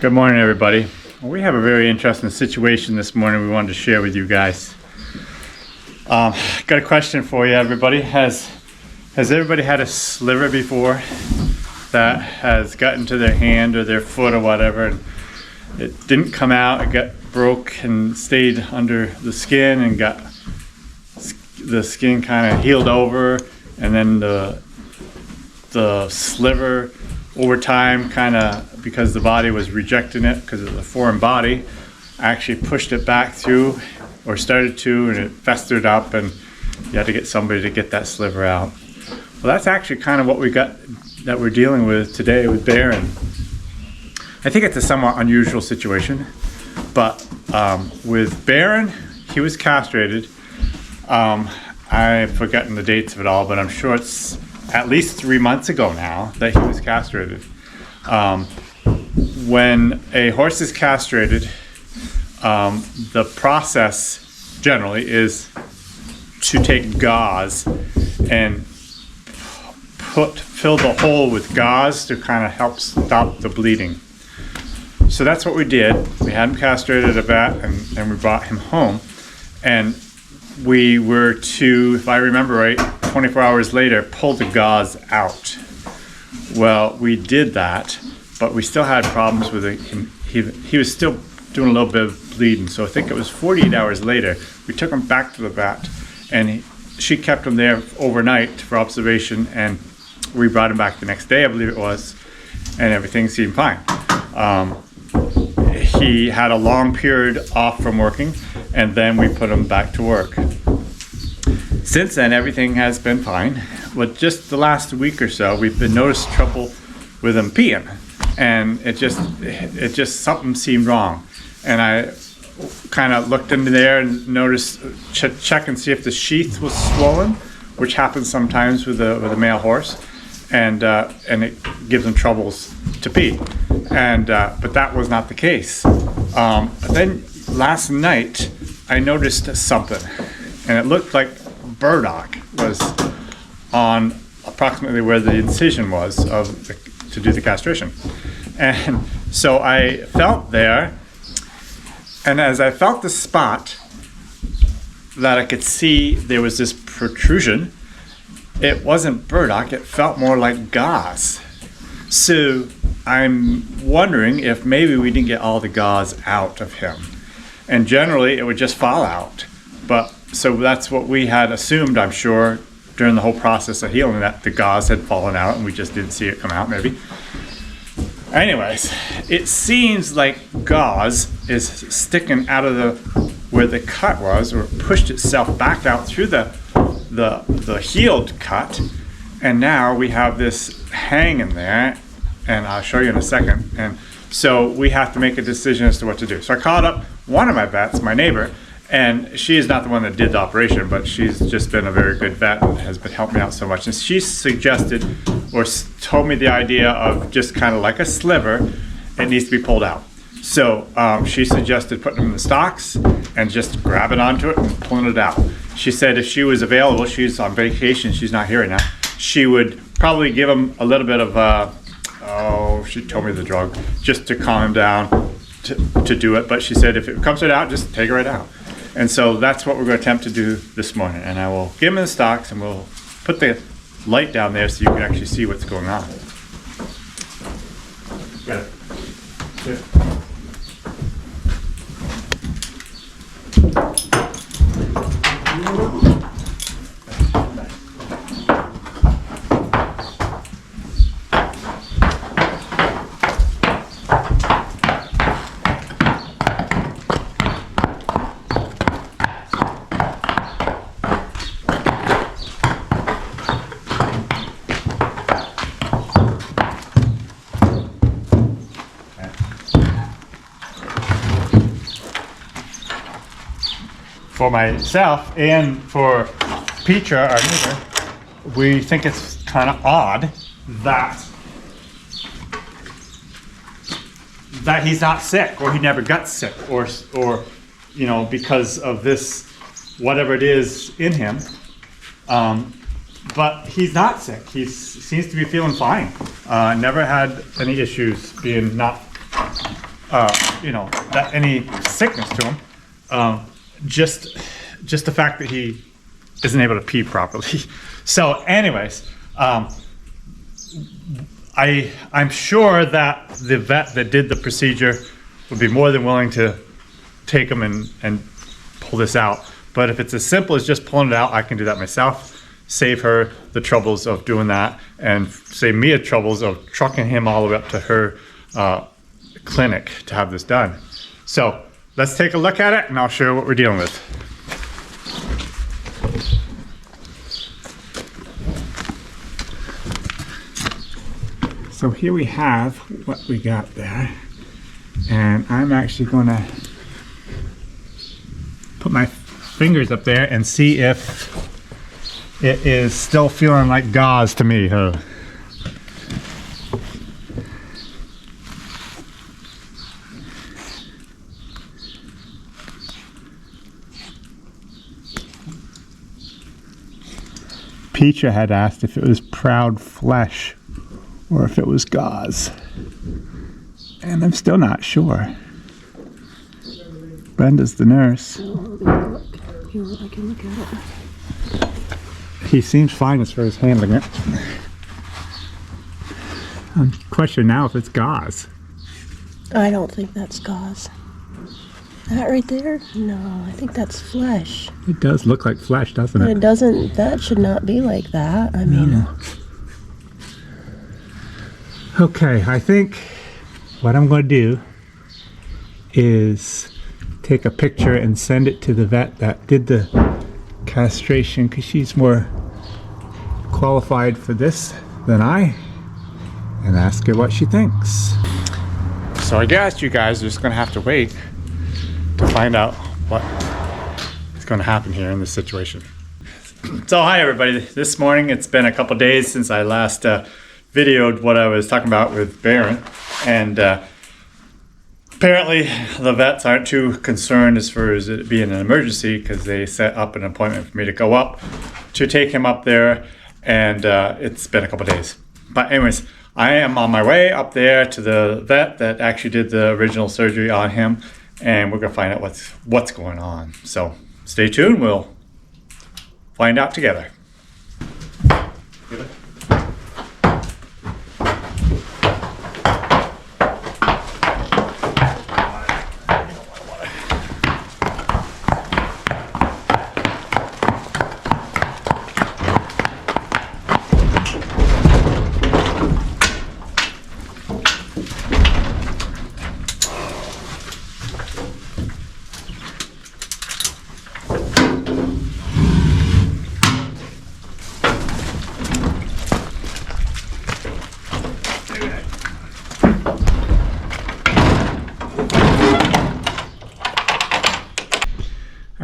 Good morning, everybody. Well, we have a very interesting situation this morning we wanted to share with you guys. Got a question for you, everybody. Has everybody had a sliver before that has gotten to their hand or their foot or whatever, and it didn't come out, it got broke and stayed under the skin and got the skin kind of healed over, and then the sliver over time, kind of because the body was rejecting it because of the foreign body, actually pushed it back through, or started to, and it festered up, and you had to get somebody to get that sliver out. Well, that's actually kind of what we got that we're dealing with today with Baron. I think it's a somewhat unusual situation, but with Baron, he was castrated. I've forgotten the dates of it all, but I'm sure it's at least 3 months ago now that he was castrated. When a horse is castrated, the process generally is to take gauze and fill the hole with gauze to kind of help stop the bleeding. So that's what we did. We had him castrated at vet, and we brought him home, and we were to, if I remember right, 24 hours later, pull the gauze out. Well, we did that, but we still had problems with it. He was still doing a little bit of bleeding, so I think it was 48 hours later, we took him back to the vet, and she kept him there overnight for observation, and we brought him back the next day, I believe it was, and everything seemed fine. He had a long period off from working, and then we put him back to work. Since then, everything has been fine. But just the last week or so, we've been noticed trouble with him peeing, and it just something seemed wrong. And I kind of looked into there and noticed, check and see if the sheath was swollen, which happens sometimes with a male horse, and it gives him troubles to pee. And but that was not the case. Then last night, I noticed something, and it looked like burdock was on approximately where the incision was to do the castration. And so I felt there, and as I felt the spot that I could see there was this protrusion, it wasn't burdock, it felt more like gauze. So I'm wondering if maybe we didn't get all the gauze out of him. And generally it would just fall out. But so that's what we had assumed, I'm sure, during the whole process of healing, that the gauze had fallen out and we just didn't see it come out maybe. Anyways, it seems like gauze is sticking out of where the cut was, or pushed itself back out through the healed cut, and now we have this hanging there, and I'll show you in a second. And so we have to make a decision as to what to do. So I called up one of my vets, my neighbor, and she is not the one that did the operation, but she's just been a very good vet and has been helping me out so much. And she suggested, or told me the idea of just kind of like a sliver, it needs to be pulled out. So she suggested putting them in the stocks and just grabbing onto it and pulling it out. She said if she was available, she's on vacation, she's not here right now, she would probably give him a little bit of, she told me the drug, just to calm him down to do it. But she said if it comes right out, just take it right out. And so that's what we're going to attempt to do this morning. And I will give him in the stocks, and we'll put the light down there so you can actually see what's going on. Got it. Good. For myself and for Petra, our neighbor, we think it's kind of odd that he's not sick, or he never got sick, or you know, because of this, whatever it is in him. But he's not sick. He seems to be feeling fine. Never had any issues being not that any sickness to him. Just the fact that he isn't able to pee properly. So anyways, I'm sure that the vet that did the procedure would be more than willing to take him and pull this out. But if it's as simple as just pulling it out, I can do that myself. Save her the troubles of doing that, and save me the troubles of trucking him all the way up to her clinic to have this done. So let's take a look at it and I'll show you what we're dealing with. So here we have what we got there, and I'm actually going to put my fingers up there and see if it is still feeling like gauze to me. Oh. Pecha had asked if it was proud flesh or if it was gauze, and I'm still not sure. Brenda's the nurse. I can look at it. He seems fine as far as handling it. I'm questioning now if it's gauze. I don't think that's gauze. That right there? No, I think that's flesh. It does look like flesh, doesn't it? But it doesn't, that should not be like that. I mean... No. Okay, I think what I'm going to do is take a picture and send it to the vet that did the castration, because she's more qualified for this than I, and ask her what she thinks. So I guess you guys are just going to have to wait to find out what is going to happen here in this situation. So hi everybody, this morning it's been a couple days since I last videoed what I was talking about with Baron, and apparently the vets aren't too concerned as far as it being an emergency, because they set up an appointment for me to go up to take him up there, and it's been a couple days. But anyways, I am on my way up there to the vet that actually did the original surgery on him, and we're gonna find out what's going on. So stay tuned, we'll find out together.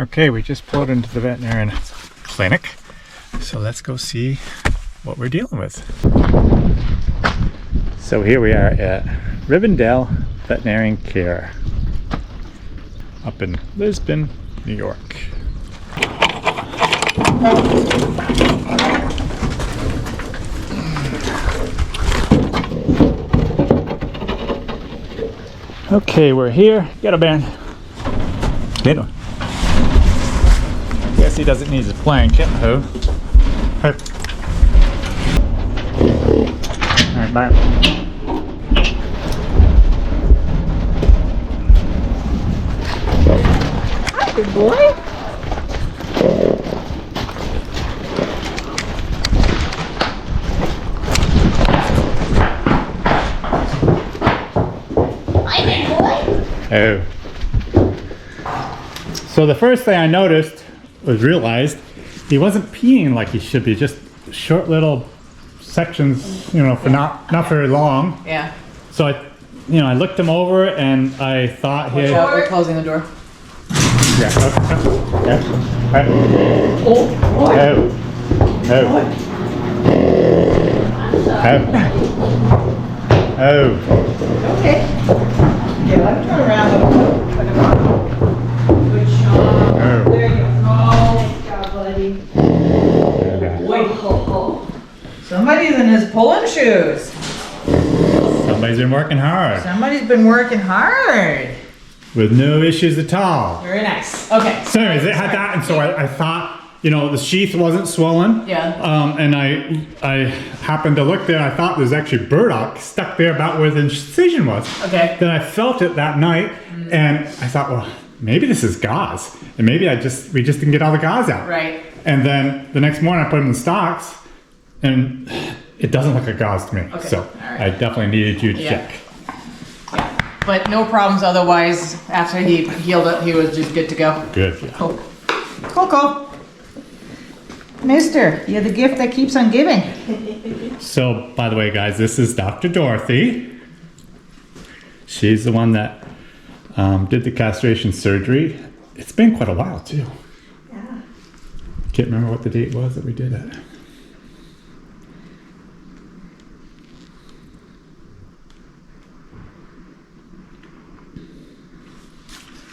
Okay, we just pulled into the veterinarian clinic, so let's go see what we're dealing with. So here we are at Riverdell Veterinary Care up in Lisbon, New York. Okay, we're here. Get a band. Get on. Guess he doesn't need his blanket. Ho. Ho. Alright, bye. Hi, good boy. Hi, big boy. Oh. So the first thing I noticed was realized he wasn't peeing like he should be, just short little sections, you know, for not very long. Yeah. So I looked him over and I thought he had... Watch out, we're closing the door. Yeah, okay. Yeah. Right. Oh, boy. Okay. Yeah, let me turn around. Put him on. Good job. Oh. There you go. Good job, buddy. Boy, ho, ho. Somebody's in his pulling shoes. Somebody Somebody's been working hard Somebody's been working hard. with no issues at all. Very nice. Okay. So anyways, it had that, and so I thought, you know, the sheath wasn't swollen. Yeah. And I happened to look there, and I thought there was actually burdock stuck there about where the incision was. Okay. Then I felt it that night, and I thought, well, maybe this is gauze, and maybe we just didn't get all the gauze out. Right. And then the next morning I put them in stocks, and it doesn't look like gauze to me. Okay. So All right. I definitely needed you to Yeah. check. Yeah. But no problems otherwise. After he healed up, he was just good to go. Good. Yeah. Cool. Cool. Mister, you're the gift that keeps on giving. So, by the way, guys, this is Dr. Dorothy. She's the one that did the castration surgery. It's been quite a while, too. Yeah. Can't remember what the date was that we did it.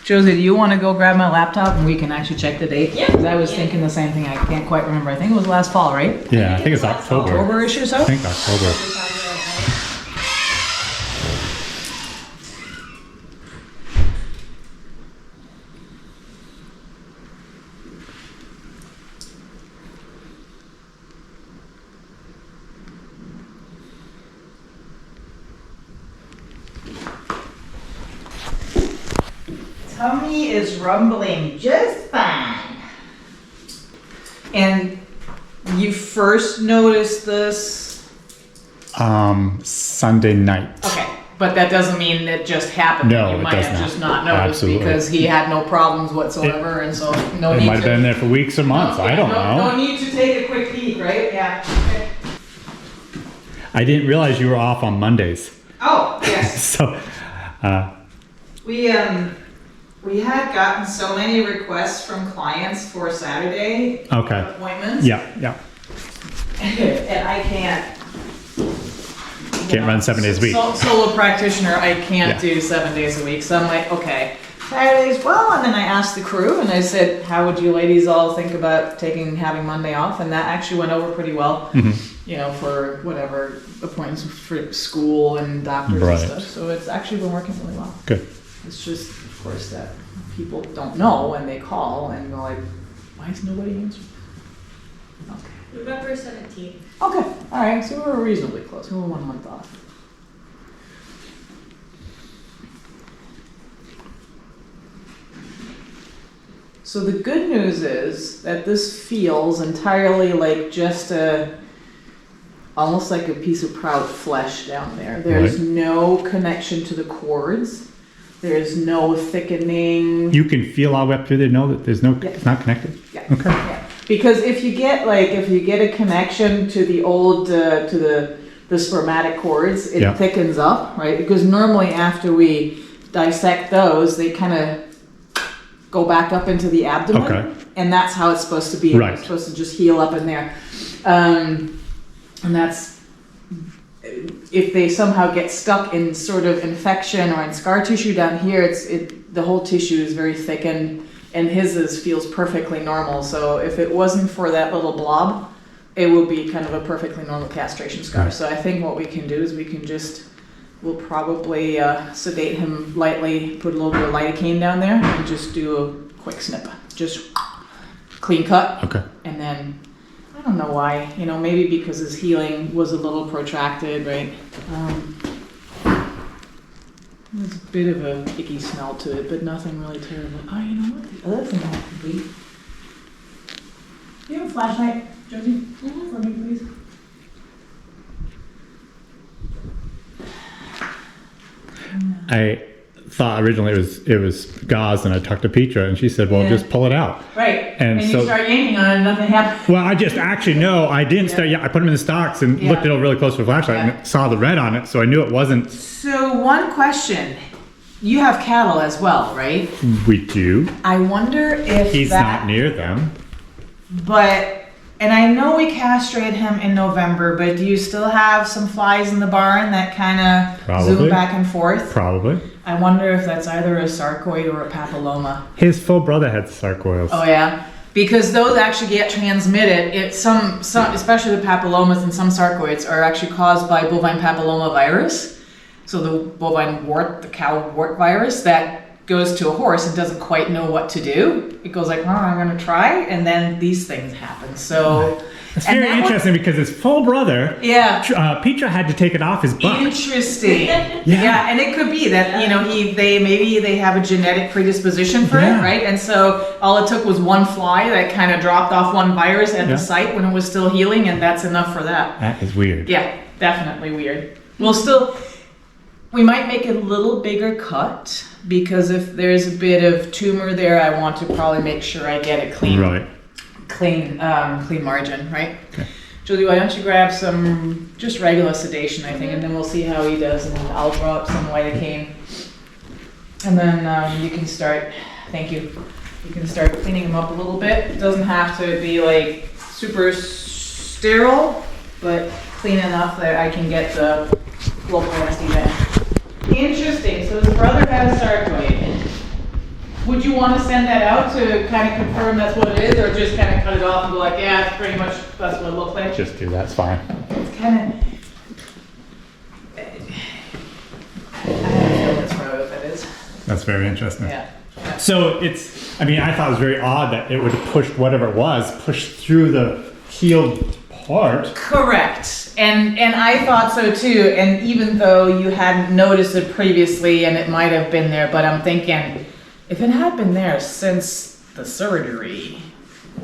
Josie, do you want to go grab my laptop and we can actually check the date? Yeah. Because I was thinking the same thing. I can't quite remember. I think it was last fall, right? Yeah, I think it's October. October-ish or so? I think October. Tummy is rumbling just fine. And you first noticed this? Sunday night. Okay, but that doesn't mean it just happened. No, You it might does have not. just not noticed Absolutely. because he had no problems whatsoever, and so no It need might have to. been there for weeks or months. I don't know. No need to take a quick peek, right? Yeah. Okay. I didn't realize you were off on Mondays. Oh, yes. So, We had gotten so many requests from clients for Saturday okay. appointments. Yeah. And I can't. Can't run 7 days a week. Solo practitioner, I can't Yeah. do 7 days a week. So I'm like, okay, Saturdays, well, and then I asked the crew and I said, how would you ladies all think about having Monday off? And that actually went over pretty well, you know, for whatever appointments for school and doctors Right. and stuff. So it's actually been working really well. Good. It's just, of course, that people don't know when they call and go like, why is nobody answering? Okay. November 17th. Okay, all right, so we're reasonably close. We're 1 month off. So the good news is that this feels entirely like just almost like a piece of proud flesh down there. There's Right. no connection to the cords. There's no thickening. You can feel all the way up through there, know that there's no, Yeah. it's not connected? Yeah. Okay. Yeah. Because if you get a connection to the old to the spermatic cords, it Yeah. thickens up, right? Because normally after we dissect those, they kind of go back up into the abdomen, Okay. and that's how it's supposed to be. Right. It's supposed to just heal up in there, and that's if they somehow get stuck in sort of infection or in scar tissue down here. The whole tissue is very thickened. And his feels perfectly normal. So if it wasn't for that little blob, it would be kind of a perfectly normal castration scar. Right. So I think what we can do is we'll probably sedate him lightly, put a little bit of lidocaine down there, and just do a quick snip. Just clean cut. Okay. And then, I don't know why, maybe because his healing was a little protracted, right? There's a bit of a icky smell to it, but nothing really terrible. Oh, you know what? The other thing I could be. Do you have a flashlight, Josie? For me, please. I thought originally it was gauze, and I talked to Petra, and she said, well, Yeah. just pull it out. Right. And you so- start yanking on it, and nothing happens. Well, I didn't start yet. I put them in the stocks and Yeah. looked at it really close with a flashlight Yeah. and saw the red on it, so I knew it wasn't. So one question. You have cattle as well, right? We do. I wonder if He's that. not near them. And I know we castrated him in November, but do you still have some flies in the barn that kind of Probably. zoom back and forth? Probably. I wonder if that's either a sarcoid or a papilloma. His full brother had sarcoids. Oh yeah, because those actually get transmitted. Some especially the papillomas and some sarcoids are actually caused by bovine papilloma virus. So the bovine wart, the cow wart virus that goes to a horse and doesn't quite know what to do. It goes like, oh, I'm going to try. And then these things happen. So It's very interesting because his full brother, yeah, Petra had to take it off his butt. interesting. Yeah, and it could be that maybe they have a genetic predisposition for it, right? And so all it took was one fly that kind of dropped off one virus at the site when it was still healing, and that's enough for that. That is weird. Yeah, definitely weird. We might make a little bigger cut because if there's a bit of tumor there, I want to probably make sure I get it clean. Right. Clean margin, right? Okay. Julie, why don't you grab some just regular sedation, I think, and then we'll see how he does, and I'll drop some lidocaine. And then you can start, thank you, you can start cleaning him up a little bit. It doesn't have to be like super sterile, but clean enough that I can get the local anesthesia. Interesting, so his brother has sarcoid. Would you want to send that out to kind of confirm that's what it is, or just kind of cut it off and go like, yeah, it's pretty much that's what it looks like? Just do that's fine. It's kind of. I have a feeling that's probably what that is. That's very interesting. Yeah. So I thought it was very odd that it would have pushed whatever it was, pushed through the healed part. Correct. And I thought so too. And even though you hadn't noticed it previously, and it might have been there, but I'm thinking, if it had been there since the surgery,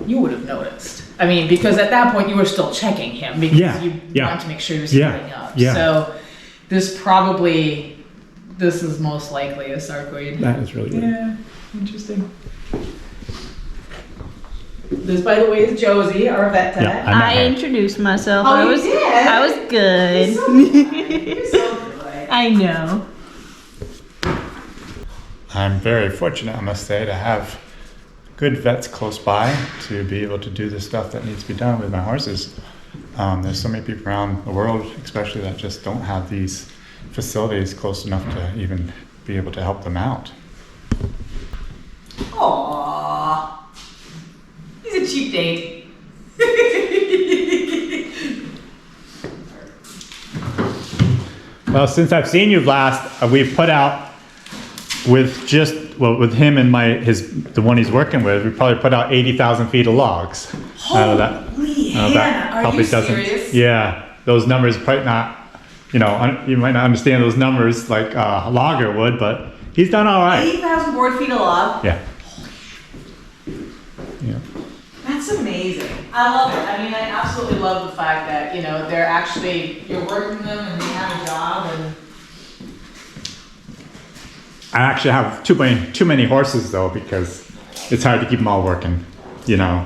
you would have noticed. I mean, because at that point you were still checking him because you wanted to make sure he was healing up. Yeah. So this is most likely a sarcoid. That is really weird. Yeah, interesting. This, by the way, is Josie, our vet tech. Yeah, I introduced myself. Oh, I you was did? I was good. You're so good. You're so good. I know. I'm very fortunate, I must say, to have good vets close by to be able to do the stuff that needs to be done with my horses. There's so many people around the world, especially that just don't have these facilities close enough to even be able to help them out. Aww. He's a cheap date. Well, since I've seen you last, we've put out with him and the one he's working with, we probably put out 80,000 feet of logs. Holy Hannah, are you serious? Yeah, those numbers probably not, you might not understand those numbers like a logger would, but he's done all right. 80,000 board feet a log? Yeah. That's amazing. I love it. I mean, I absolutely love the fact that, they're actually, you're working them and they have a job and... I actually have too many horses though, because it's hard to keep them all working. It's time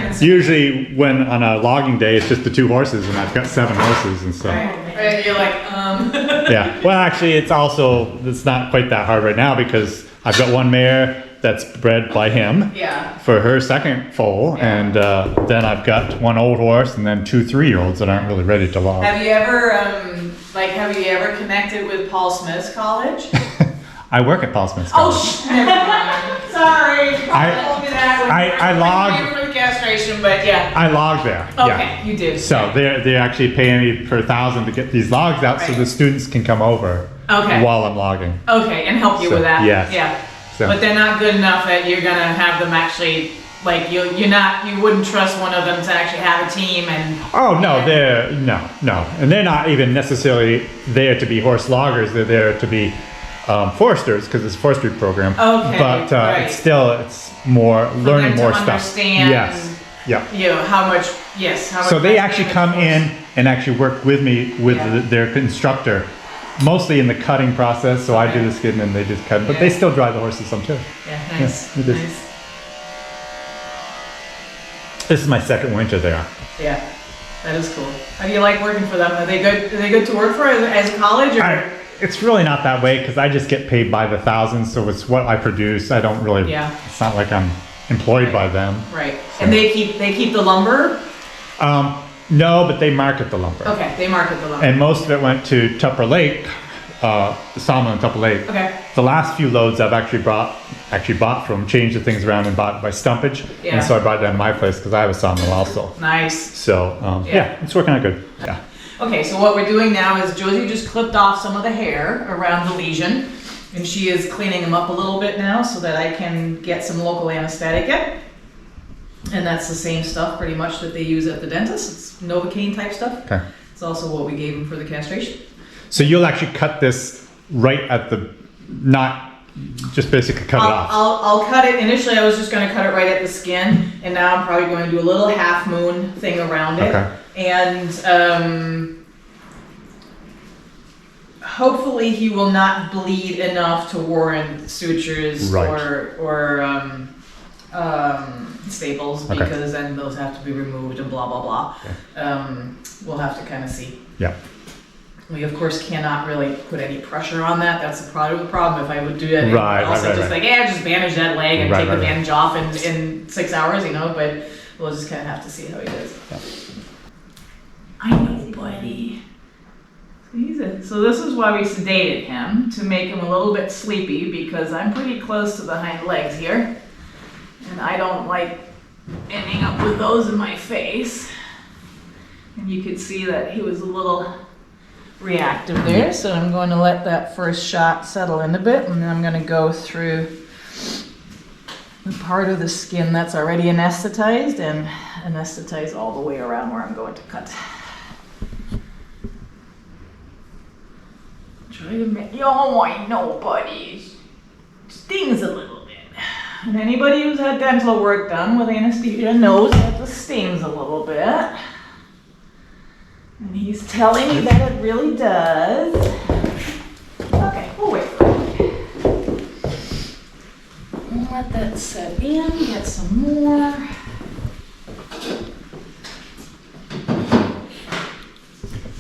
consuming. usually when on a logging day, it's just the 2 horses, and I've got 7 horses, and so. Right, you're like, Yeah. Well, actually, it's not quite that hard right now because I've got one mare that's bred by him. Yeah. For her second foal, and then I've got one old horse, and then 2 3-year-olds that aren't really ready to log. Have you ever connected with Paul Smith's college? I work at Paul Smith's College. Oh, never mind. Sorry. Told me that. I logged. For the castration, but yeah. I logged there. Okay, you did. So they're actually paying me per 1,000 to get these logs out, so the students can come over while I'm logging. Okay, and help you with that. Yes. Yeah. So. But they're not good enough that you're gonna have them actually, like you wouldn't trust one of them to actually have a team and. Oh no, no, and they're not even necessarily there to be horse loggers. They're there to be foresters because it's a forestry program. Okay, but right. it's more learning more stuff. Understand. Yes. Yeah. How much? Yes. How much. So they actually come in and actually work with me with their instructor, mostly in the cutting process. So I do the skidding and they just cut. But they still drive the horses some too. Yeah. Nice. Yeah, it is. Nice. This is my second winter there. Yeah. That is cool. How do you like working for them? Are they good? Are they good to work for as a college? Or? It's really not that way because I just get paid by the thousand, so it's what I produce. I don't really. Yeah. It's not like I'm employed by them. Right. So. And they keep the lumber. No, but they market the lumber. Okay, they market the lumber. And most of it went to Tupper Lake, the sawmill in Tupper Lake. Okay. The last few loads I've actually bought from, changed the things around and bought by stumpage. And so I brought it down to my place because I have a sawmill also. Nice. So yeah, it's working out good. Yeah. Okay, so what we're doing now is Josie just clipped off some of the hair around the lesion, and she is cleaning them up a little bit now so that I can get some local anesthetic in. And that's the same stuff pretty much that they use at the dentist. It's Novocaine type stuff. Okay. It's also what we gave him for the castration. So you'll actually cut this right at the, not just basically cut it off. I'll cut it. Initially, I was just going to cut it right at the skin, and now I'm probably going to do a little half moon thing around it. Okay. And hopefully he will not bleed enough to warrant sutures Right. or staples, Okay. because then those have to be removed and blah, blah, blah. We'll have to kind of see. Yeah. We of course cannot really put any pressure on that. That's the problem. If I would do that, Right, also right, just right. like, just bandage that leg and Right, take right, the right. bandage off in 6 hours, but we'll just kind of have to see how he does. Yeah. I know, buddy. So this is why we sedated him, to make him a little bit sleepy, because I'm pretty close to the hind legs here, and I don't like ending up with those in my face. And you could see that he was a little reactive there, so I'm going to let that first shot settle in a bit, and then I'm going to go through the part of the skin that's already anesthetized and anesthetize all the way around where I'm going to cut. Try to make, oh, I know, buddy. Stings a little bit. And anybody who's had dental work done with anesthesia knows that it stings a little bit. And he's telling me that it really does. Okay, we'll wait for it. We'll let that set in, get some more.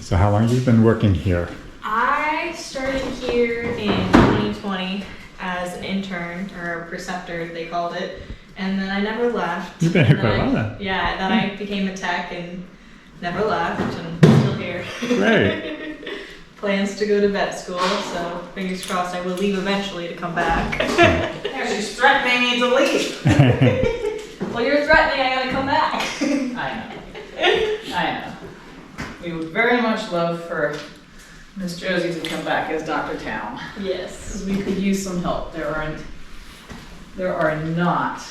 So how long have you been working here? I started here in 2020 as an intern, or a preceptor they called it, and then I never left. You've been here And quite a then while then. Yeah, then I became a tech and never left, and I'm still here. Great. Plans to go to vet school, so fingers crossed I will leave eventually to come back. Yeah, she's threatening me to leave. Well, you're threatening I gotta come back. I know. We would very much love for Miss Josie to come back as Dr. Town, Yes. because we could use some help. There are not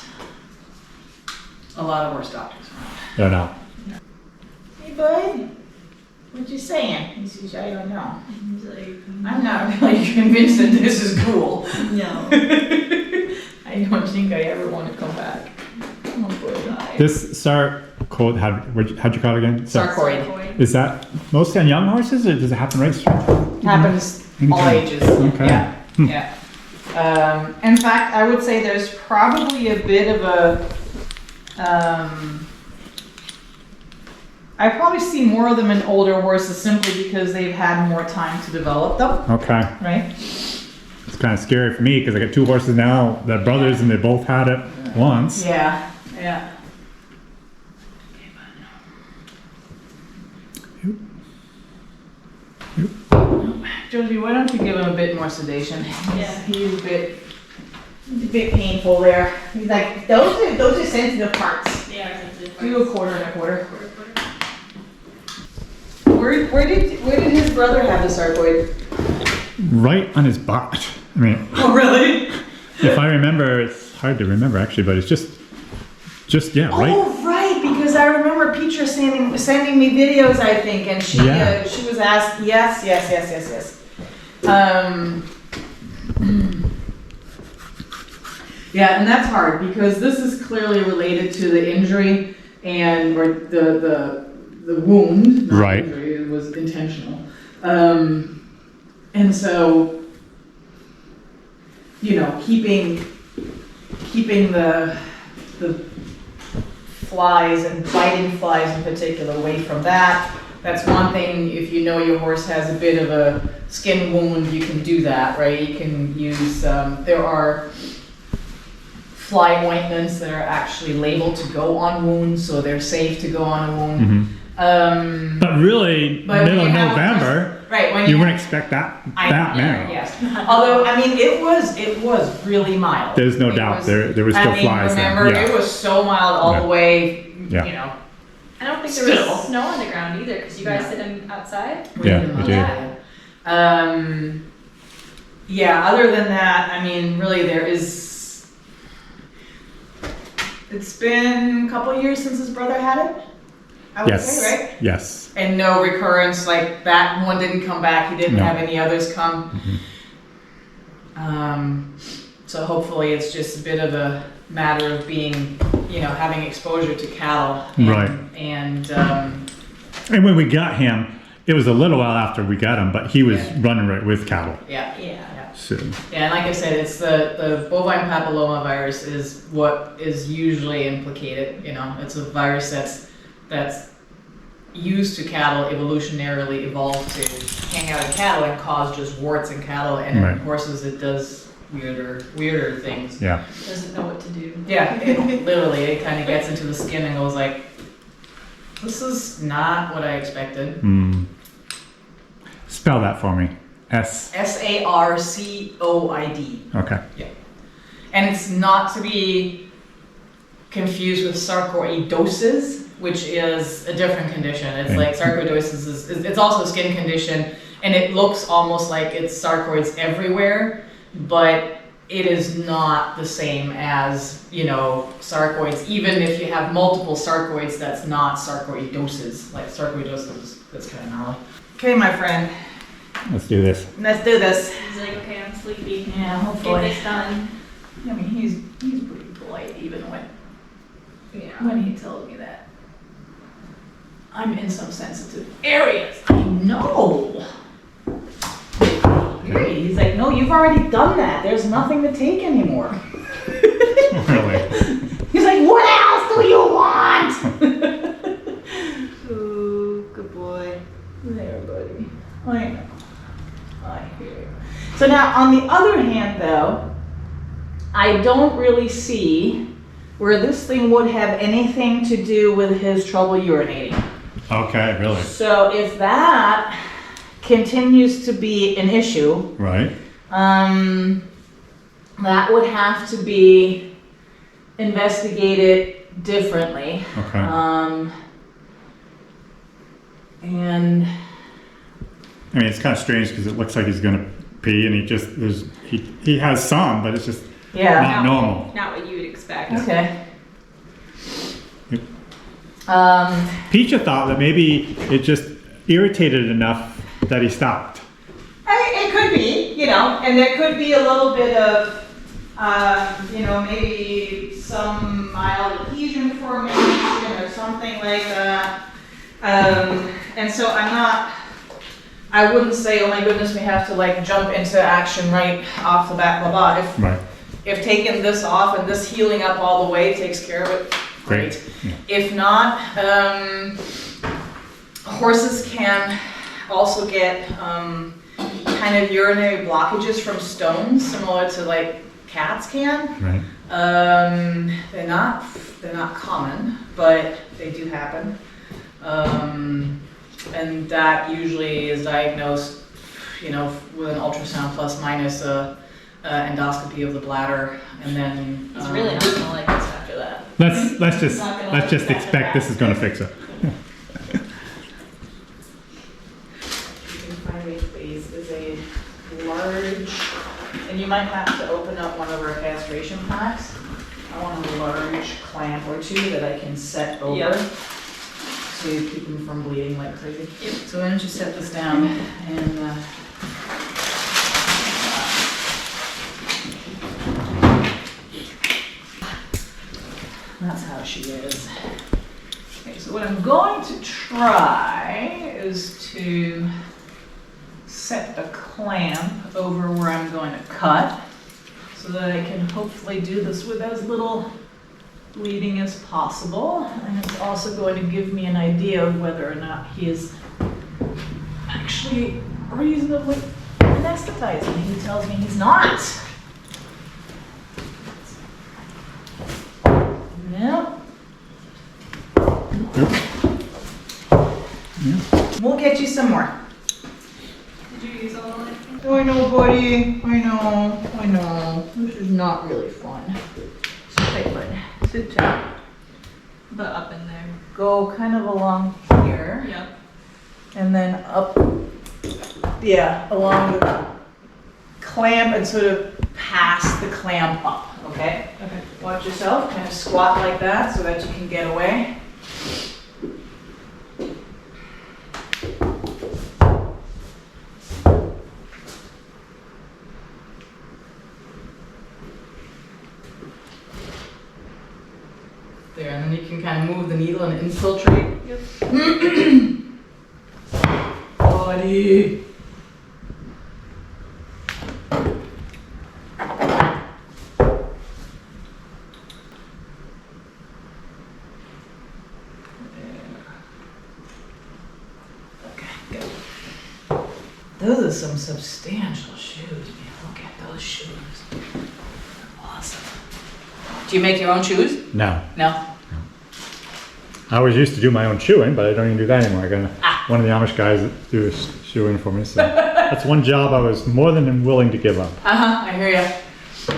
a lot of horse doctors around. No. Hey, bud, what you saying? He says, I don't know. He's like, I'm not really convinced that this is cool. no. I don't think I ever want to come back. Oh, boy. This sarcoid, how'd you call it again? Sarcoid. Is that mostly on young horses, or does it happen right through? Happens all Okay. ages. Okay. Yeah. Yeah. In fact, I would say there's probably a bit of a. I probably see more of them in older horses simply because they've had more time to develop them, Okay. right? It's kind of scary for me because I got two horses now, they're brothers, and they both had it once. Yeah. Yeah. Josie, why don't you give him a bit more sedation? Yeah. He's a bit painful there. He's like, those are sensitive parts. Yeah, Do a quarter and a quarter. Where did his brother have the sarcoid? Right on his butt. I mean, Oh, really? if I remember, it's hard to remember actually, but it's just yeah, right. Oh, right, because I remember Petra sending me videos, I think, and she Yeah. she was asked, yes. Yeah, and that's hard because this is clearly related to the injury or the wound. Not Right. Injury, it was intentional. And so, keeping the flies and biting flies in particular away from that. That's one thing. If you know your horse has a bit of a skin wound, you can do that, right? You can use, there are fly ointments that are actually labeled to go on wounds, so they're safe to go on a wound. But really, But when middle you of have a November, right, when you wouldn't expect that many. Yes. Although, I mean, it was really mild. There's no It doubt was- there were still flies there. Remember, Yeah. it was so mild all Yeah. the way, Yeah. I don't think there Still. was snow on the ground either, because you guys No. sit in outside. Yeah, did we not. did. Yeah, other than that, I mean, really there is, it's been a couple years since his brother had it, I would Yes. say, right? Yes. And no recurrence, like that one didn't come back, he didn't No. have any others come. Mhm. So hopefully it's just a bit of a matter of being, having exposure to cattle. Right. And, And when we got him, it was a little while after we got him, but he was Yeah. running right with cattle. yeah. Yeah. So, Yeah, and like I said, it's the bovine papillomavirus is what is usually implicated. It's a virus that's used to cattle, evolutionarily evolved to hang out in cattle and cause just warts in cattle, and Right. in horses it does weirder things. yeah. Doesn't know what to do. Yeah, it kind of gets into the skin and goes like, this is not what I expected. Mm. Spell that for me. S. SARCOID. Okay. And it's not to be confused with sarcoidosis, which is a different condition. It's Okay. like sarcoidosis it's also a skin condition, and it looks almost like it's sarcoids everywhere, but it is not the same as, sarcoids. Even if you have multiple sarcoids, that's not sarcoidosis. Like sarcoidosis, that's kind of gnarly. Okay, my friend, Let's do this. let's do this. He's like, okay, I'm sleepy. Yeah, Get hopefully. this done. I mean, he's pretty polite even Yeah. when he tells me that I'm in some sensitive areas. I know. He's like, no, you've already done that. There's nothing to take anymore. Really? He's like, what else do you want? Ooh, good boy. There, buddy. I know. I hear you. So now, on the other hand, though, I don't really see where this thing would have anything to do with his trouble urinating. Okay, really? So if that continues to be an issue, Right. that would have to be investigated differently. Okay. And I mean, it's kind of strange because it looks like he's gonna pee, and he has some, but it's just yeah, not normal. Not what you would expect. okay. Yep. It Peacha thought that maybe it just irritated enough that he stopped. could be, and there could be a little bit of, maybe some mild adhesion formation or something like that. And so I wouldn't say, oh my goodness, we have to like jump into action right off the bat, blah, blah. Right. If taking this off and this healing up all the way takes care of it, great. Yeah. If not, horses can also get kind of urinary blockages from stones, similar to like cats can. Right. They're not common, but they do happen. And that usually is diagnosed, with an ultrasound plus minus a endoscopy of the bladder, and then He's really not gonna like us after that. Let's just Not gonna like us after expect this that. is gonna fix it. you can find me, please, is a large, and you might have to open up one of our castration packs. I want a large clamp or two that I can set over. Yep. To keep them from bleeding like crazy. Yep. So why don't you set this down and that's how she is. Okay, so what I'm going to try is to set a clamp over where I'm going to cut so that I can hopefully do this with as little bleeding as possible. And it's also going to give me an idea of whether or not he is actually reasonably anesthetizing. He tells me he's not. No. We'll get you some more. Did you use all of it? Oh, I know, buddy. I know. This is not really fun. So, hey, bud, sit down. But up in there. go kind of along here Yep. and then up, yeah, along the clamp and sort of past the clamp up, okay? Okay. Watch yourself, kind of squat like that so that you can get away. There, and then you can kind of move the needle and infiltrate. Yep. Body. Okay, good. Those are some substantial shoes, man. Look at those shoes. Awesome. Do you make your own shoes? No. No? I always used to do my own shoeing, but I don't even do that anymore. I got one of the Amish guys that do shoeing for me. So that's one job I was more than willing to give up. Uh-huh, I hear you.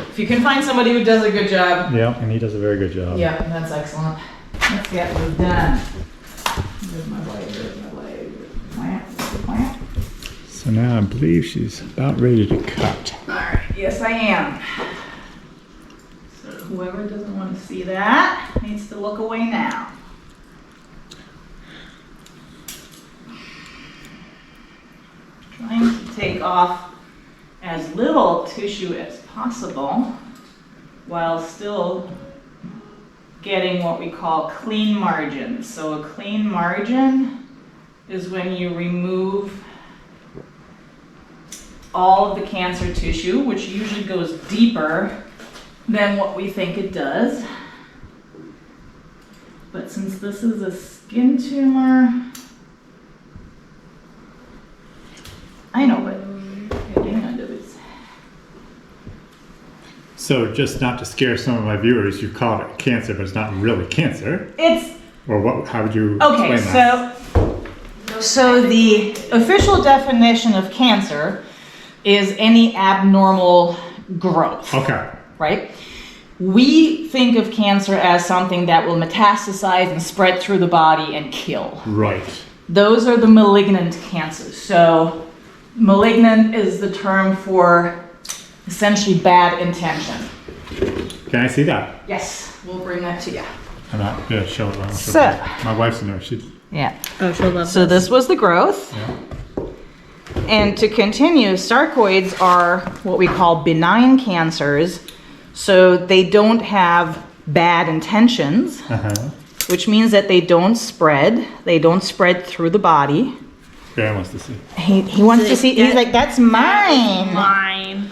If you can find somebody who does a good job. Yeah, and he does a very good job. Yeah, that's excellent. Let's get this done. Where's my blade? Where's my blade? Plant, plant. So now I believe she's about ready to cut. Alright, yes I am. So whoever doesn't want to see that needs to look away now. Trying to take off as little tissue as possible while still getting what we call clean margins. So a clean margin is when you remove all of the cancer tissue, which usually goes deeper than what we think it does. But since this is a skin tumor, I know, but getting under this. So just not to scare some of my viewers, you call it cancer, but it's not really cancer. It's Or what? How would you okay. explain that? So the official definition of cancer is any abnormal growth. Okay. Right? We think of cancer as something that will metastasize and spread through the body and kill. Right. Those are the malignant cancers. So malignant is the term for essentially bad intention. Can I see that? Yes, we'll bring that to you. I'm not gonna show it. So- My wife's a nurse. She. Yeah. Oh, she'll love So this was the growth. Yeah. And to continue, sarcoids are what we call benign cancers. So they don't have bad intentions, which means that they don't spread. They don't spread through the body. Gary wants to see. He wants to see, he's like, that's mine. Mine.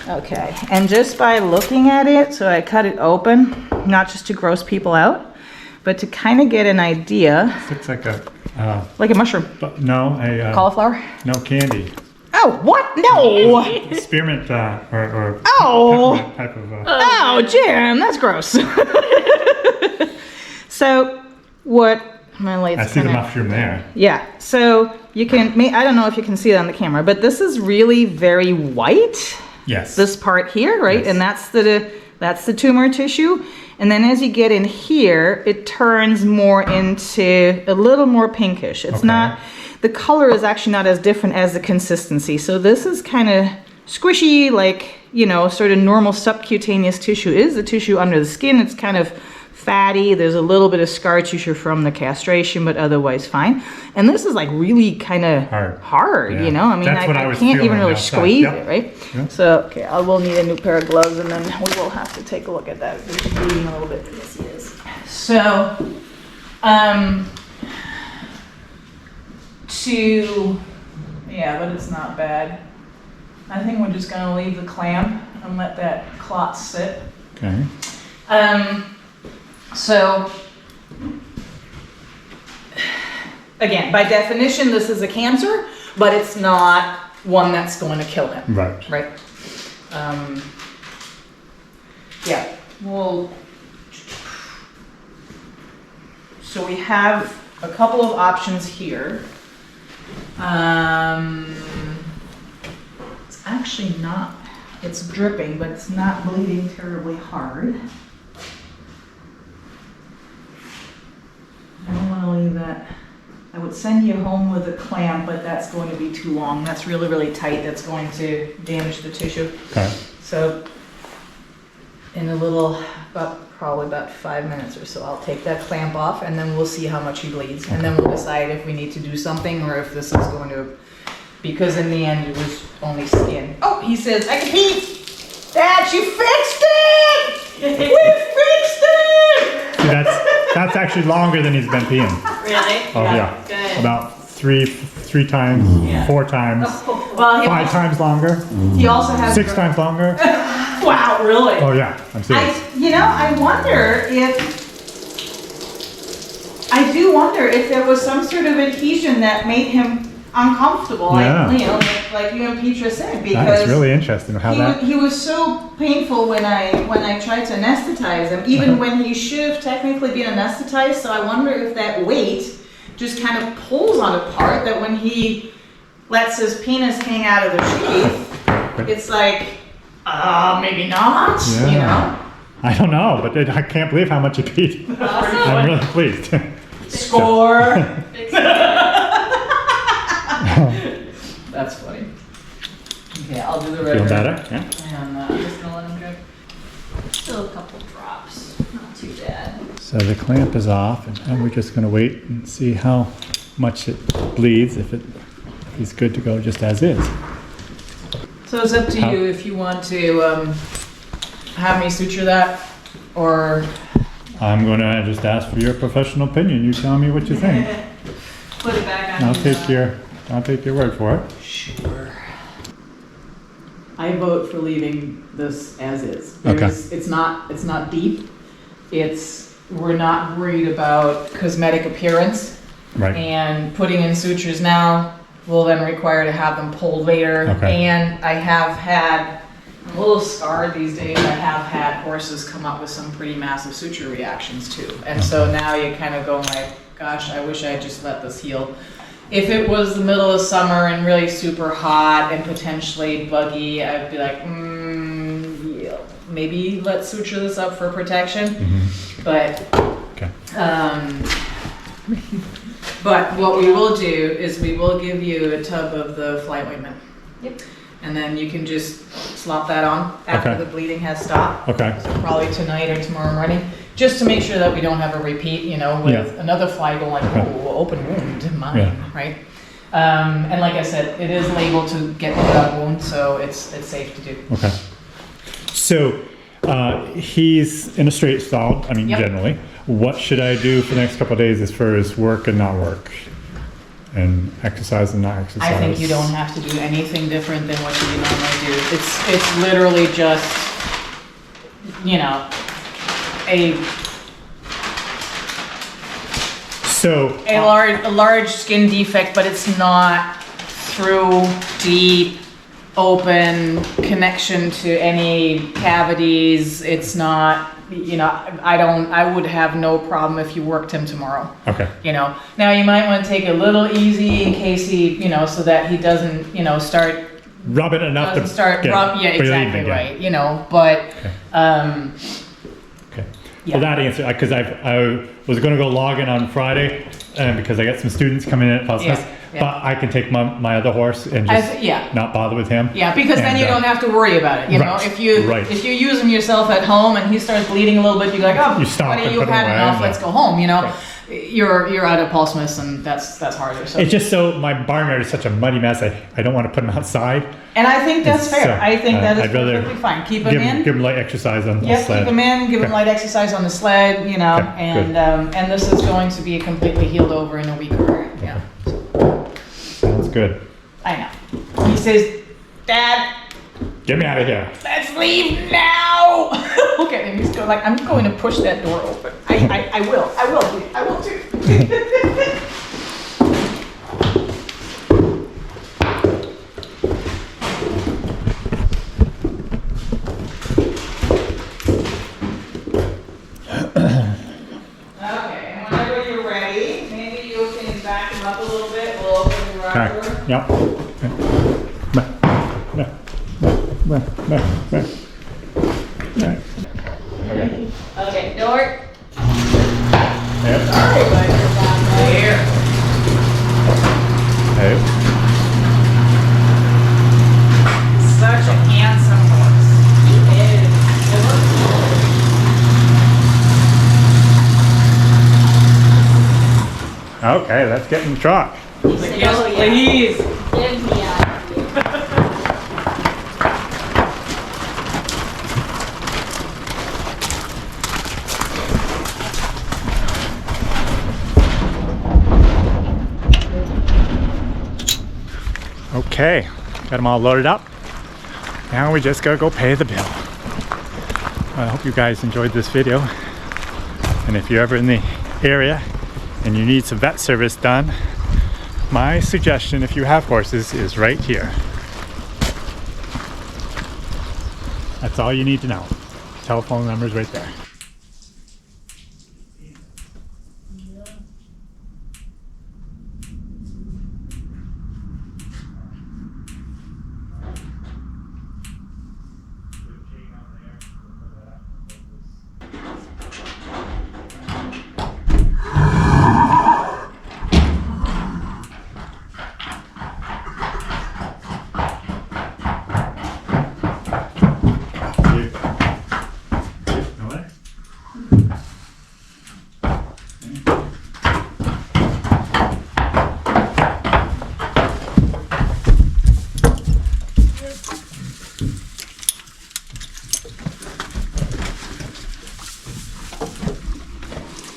Okay, and just by looking at it, so I cut it open, not just to gross people out, but to kind of get an idea, Looks like a. like a mushroom, But no, a. cauliflower. No candy. Oh, what? No! Spearmint or Oh! peppermint type of. Oh, Jim, that's gross. So, what my lights I see the kinda- mushroom there. Yeah, so you can, I don't know if you can see it on the camera, but this is really very white, Yes. this part here, right? Yes. And that's the tumor tissue. And then as you get in here, it turns more into a little more pinkish. It's Okay. not, the color is actually not as different as the consistency. So this is kind of squishy, like, you know, sort of normal subcutaneous tissue is the tissue under the skin. It's kind of fatty. There's a little bit of scar tissue from the castration, but otherwise fine. And this is like really kind of hard, Yeah. you know? I mean, That's what I I was can't feeling even really outside. squeeze Yep. it, right? Yep. So, okay, I will need a new pair of gloves and then we will have to take a look at that. He's bleeding a little bit. Yes, he is. So, yeah, but it's not bad. I think we're just gonna leave the clamp and let that clot sit. Okay. So, again, by definition, this is a cancer, but it's not one that's going to kill him. Right. Right? Yeah, well, so we have a couple of options here. It's actually not, it's dripping, but it's not bleeding terribly hard. that I would send you home with a clamp, but that's going to be too long. That's really, really tight. That's going to damage the tissue. Okay. So in a little, probably about 5 minutes or so, I'll take that clamp off and then we'll see how much he bleeds. And then we'll decide if we need to do something or if this is going to, because in the end it was only skin. Oh, he says, I can pee! Dad, you fixed it! We fixed it! See, that's actually longer than he's been peeing. Really? Oh yeah. Good. About three times, Yeah. 4 times, Well, 5 times longer, he also has. 6 times longer. Wow, really? Oh yeah, I'm serious. I wonder I do wonder if there was some sort of adhesion that made him uncomfortable, Yeah. like you and Petra said, That because is really interesting how that. he was so painful when I tried to anesthetize him, even when he should have technically been anesthetized. So I wonder if that weight just kind of pulls on a part that when he lets his penis hang out of the sheath, it's like, maybe not, Yeah. you know? I don't know, but I can't believe how much he peed. I'm really pleased. Score! That's funny. Okay, I'll do the red. Feel better? Yeah. And just gonna let him drip. Still a couple drops. Not too bad. So the clamp is off, and we're just going to wait and see how much it bleeds. If he's good to go just as is. So it's up to How- you if you want to have me suture that, or I'm going to just ask for your professional opinion. You tell me what you think. Put it back on. I'll his, take your word for it. sure. I vote for leaving this as is. Okay. It's not deep. We're not worried about cosmetic appearance, Right. and putting in sutures now will then require to have them pulled later. Okay. And I'm a little scarred these days. I have had horses come up with some pretty massive suture reactions too. And so now you kind of go like, gosh, I wish I had just let this heal. If it was the middle of summer and really super hot and potentially buggy, I'd be like, yeah, maybe let's suture this up for protection. But Okay. but what we will do is we will give you a tub of the fly ointment. Yep. And then you can just slop that on after Okay. the bleeding has stopped. Okay. So probably tonight or tomorrow morning, just to make sure that we don't have a repeat, with Yeah. another fly going like, oh, open wound, mine, Yeah. right? And like I said, it is labeled to get rid of wound, so it's safe to do. Okay. So he's in a straight stall. I mean, Yep. generally. What should I do for the next couple of days as far as work and not work, and exercise and not exercise? I think you don't have to do anything different than what you normally do. It's literally just, a large skin defect, but it's not through deep, open connection to any cavities. It's not, I would have no problem if you worked him tomorrow. Okay. Now you might want to take a little easy in case he, so that he doesn't, start Rub it enough to start get rub, yeah, bleeding exactly again. right, but Okay. yeah. Well, that answer, because I was going to go log in on Friday, because I got some students coming in at Puzzles, Yeah. but I can take my other horse and just not bother with him. Yeah, because then And, you don't have to worry about it. right, If you right. if you use him yourself at home and he starts bleeding a little bit, you're like, oh, You stop buddy, and you put him had away, enough. yeah. Let's go home. Right. You're out of pulsemus, and that's harder. So It's just so my barnyard is such a muddy mess. I don't want to put him outside. and I think that's It's, fair. I think that is I'd rather perfectly fine. Keep him Give in. him light exercise on the Yep, sled. keep him in. Give him Okay. light exercise on the sled. Okay, And this is going to be completely healed over in a week or yeah. Sounds good. I know. He says, Dad, Get me out of here. let's leave now. Okay, and he's going like, I'm going to push that door open. I will too. Okay, and whenever you're ready, maybe you can back him up a little bit. We'll open the garage Okay. door. Yep. Okay, door. Yep. Sorry, but you're down there. Okay, let's get in the truck. Yes, please. Give me a Okay, got them all loaded up. Now we just gotta go pay the bill. I hope you guys enjoyed this video. And if you're ever in the area and you need some vet service done, my suggestion, if you have horses, is right here. That's all you need to know. Telephone number's right there.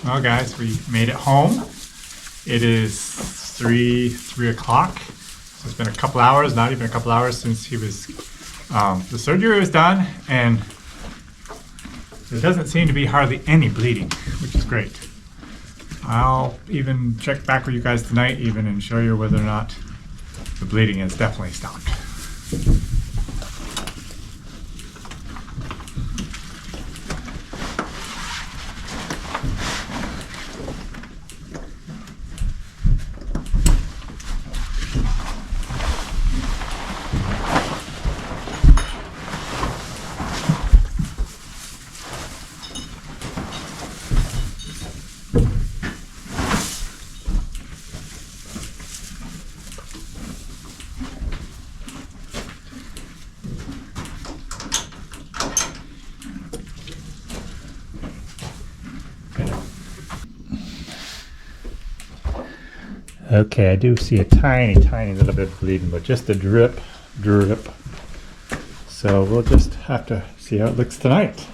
Well guys, we made it home. It is 3 o'clock. So it's been a couple hours, not even a couple hours since he was, the surgery was done, and there doesn't seem to be hardly any bleeding, which is great. I'll even check back with you guys tonight even and show you whether or not the bleeding has definitely stopped. Okay, I do see a tiny little bit of bleeding, but just a drip. So we'll just have to see how it looks tonight.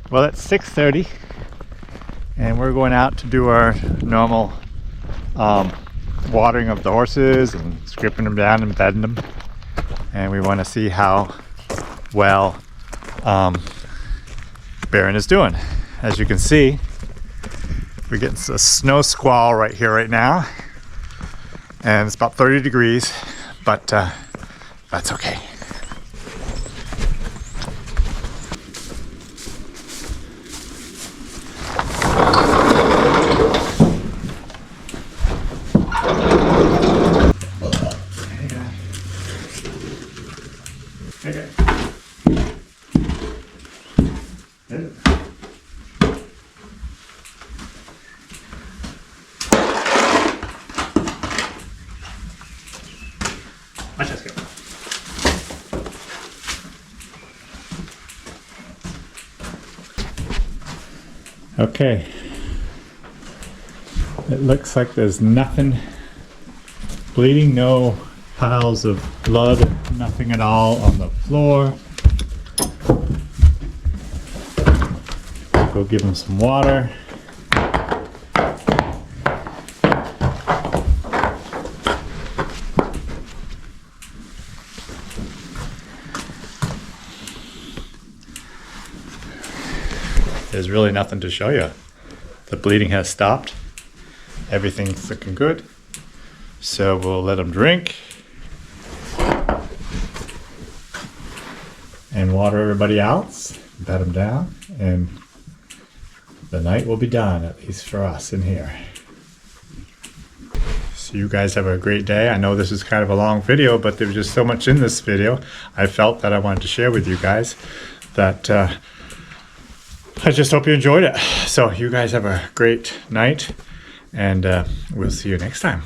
Well, it's 6:30 and we're going out to do our normal watering of the horses and stripping them down and bedding them. And we want to see how well Baron is doing. As you can see, we're getting a snow squall right here right now, and it's about 30 degrees, but that's okay. Okay. Let's just go. Okay. It looks like there's nothing bleeding, no piles of blood, nothing at all on the floor. Go give him some water. There's really nothing to show you. The bleeding has stopped. Everything's looking good. So we'll let him drink and water everybody else, bed him down, and the night will be done, at least for us in here. So you guys have a great day. I know this is kind of a long video, but there was just so much in this video I felt that I wanted to share with you guys that I just hope you enjoyed it. So you guys have a great night, and we'll see you next time.